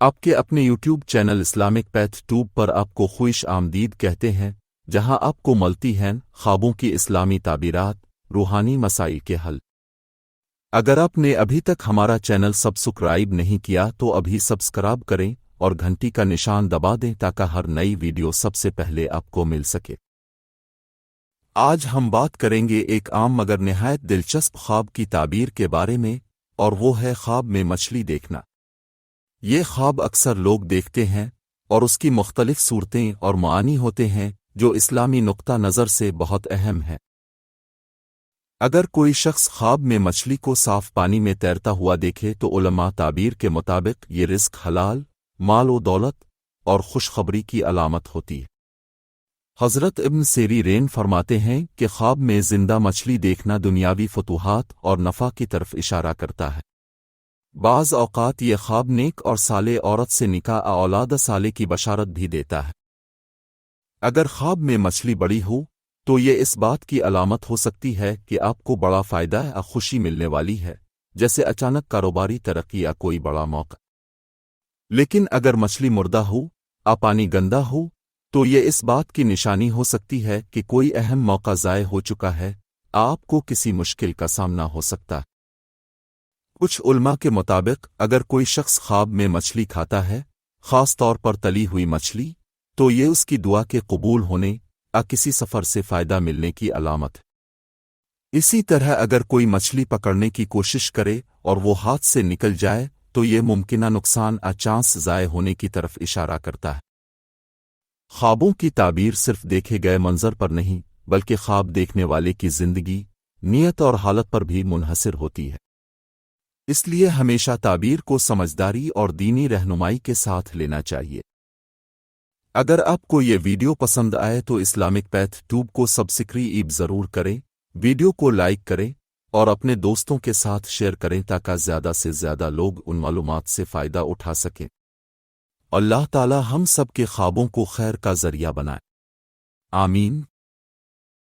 آپ کے اپنے YouTube channel Islamic path tube پر آپ کو خوش آمدید کہتے ہیں، جہاں آپ کو ملتی ہیں خوابوں کی اسلامی تعبیرات، روحانی مسائل کے حل۔ اگر آپ نے ابھی تک ہمارا چینل سبسکرائب نہیں کیا تو ابھی سبسکرائب کریں اور گھنٹی کا نشان دبا دیں تاکہ ہر نئی ویڈیو سب سے پہلے آپ کو مل سکے۔ آج ہم بات کریں گے ایک عام مگر نہایت دلچسپ خواب کی تعبیر کے بارے میں، اور وہ ہے خواب میں مچھلی دیکھنا۔ یہ خواب اکثر لوگ دیکھتے ہیں اور اس کی مختلف صورتیں اور معانی ہوتے ہیں جو اسلامی نقطہ نظر سے بہت اہم ہے۔ اگر کوئی شخص خواب میں مچھلی کو صاف پانی میں تیرتا ہوا دیکھے تو علماء تعبیر کے مطابق یہ رزق، حلال مال و دولت اور خوشخبری کی علامت ہوتی ہے۔ حضرت ابن سیرین فرماتے ہیں کہ خواب میں زندہ مچھلی دیکھنا دنیاوی فتوحات اور نفع کی طرف اشارہ کرتا ہے۔ بعض اوقات یہ خواب نیک اور صالح عورت سے نکاح اولاد صالح کی بشارت بھی دیتا ہے۔ اگر خواب میں مچھلی بڑی ہو تو یہ اس بات کی علامت ہو سکتی ہے کہ آپ کو بڑا فائدہ یا خوشی ملنے والی ہے، جیسے اچانک کاروباری ترقی یا کوئی بڑا موقع۔ لیکن اگر مچھلی مردہ ہو یا پانی گندا ہو تو یہ اس بات کی نشانی ہو سکتی ہے کہ کوئی اہم موقع ضائع ہو چکا ہے، آپ کو کسی مشکل کا سامنا ہو سکتا ہے۔ کچھ علماء کے مطابق اگر کوئی شخص خواب میں مچھلی کھاتا ہے، خاص طور پر تلی ہوئی مچھلی، تو یہ اس کی دعا کے قبول ہونے یا کسی سفر سے فائدہ ملنے کی علامت ہے۔ اسی طرح اگر کوئی مچھلی پکڑنے کی کوشش کرے اور وہ ہاتھ سے نکل جائے تو یہ ممکنہ نقصان یا چانس ضائع ہونے کی طرف اشارہ کرتا ہے۔ خوابوں کی تعبیر صرف دیکھے گئے منظر پر نہیں بلکہ خواب دیکھنے والے کی زندگی، نیت اور حالت پر بھی منحصر ہوتی ہے۔ اس لیے ہمیشہ تعبیر کو سمجھداری اور دینی رہنمائی کے ساتھ لینا چاہیے۔ اگر آپ کو یہ ویڈیو پسند آئے تو اسلامک پیتھ ٹیوب کو سبسکرائب ضرور کریں، ویڈیو کو لائک کریں اور اپنے دوستوں کے ساتھ شیئر کریں تاکہ زیادہ سے زیادہ لوگ ان معلومات سے فائدہ اٹھا سکیں۔ اللہ تعالی ہم سب کے خوابوں کو خیر کا ذریعہ بنائے۔ آمین۔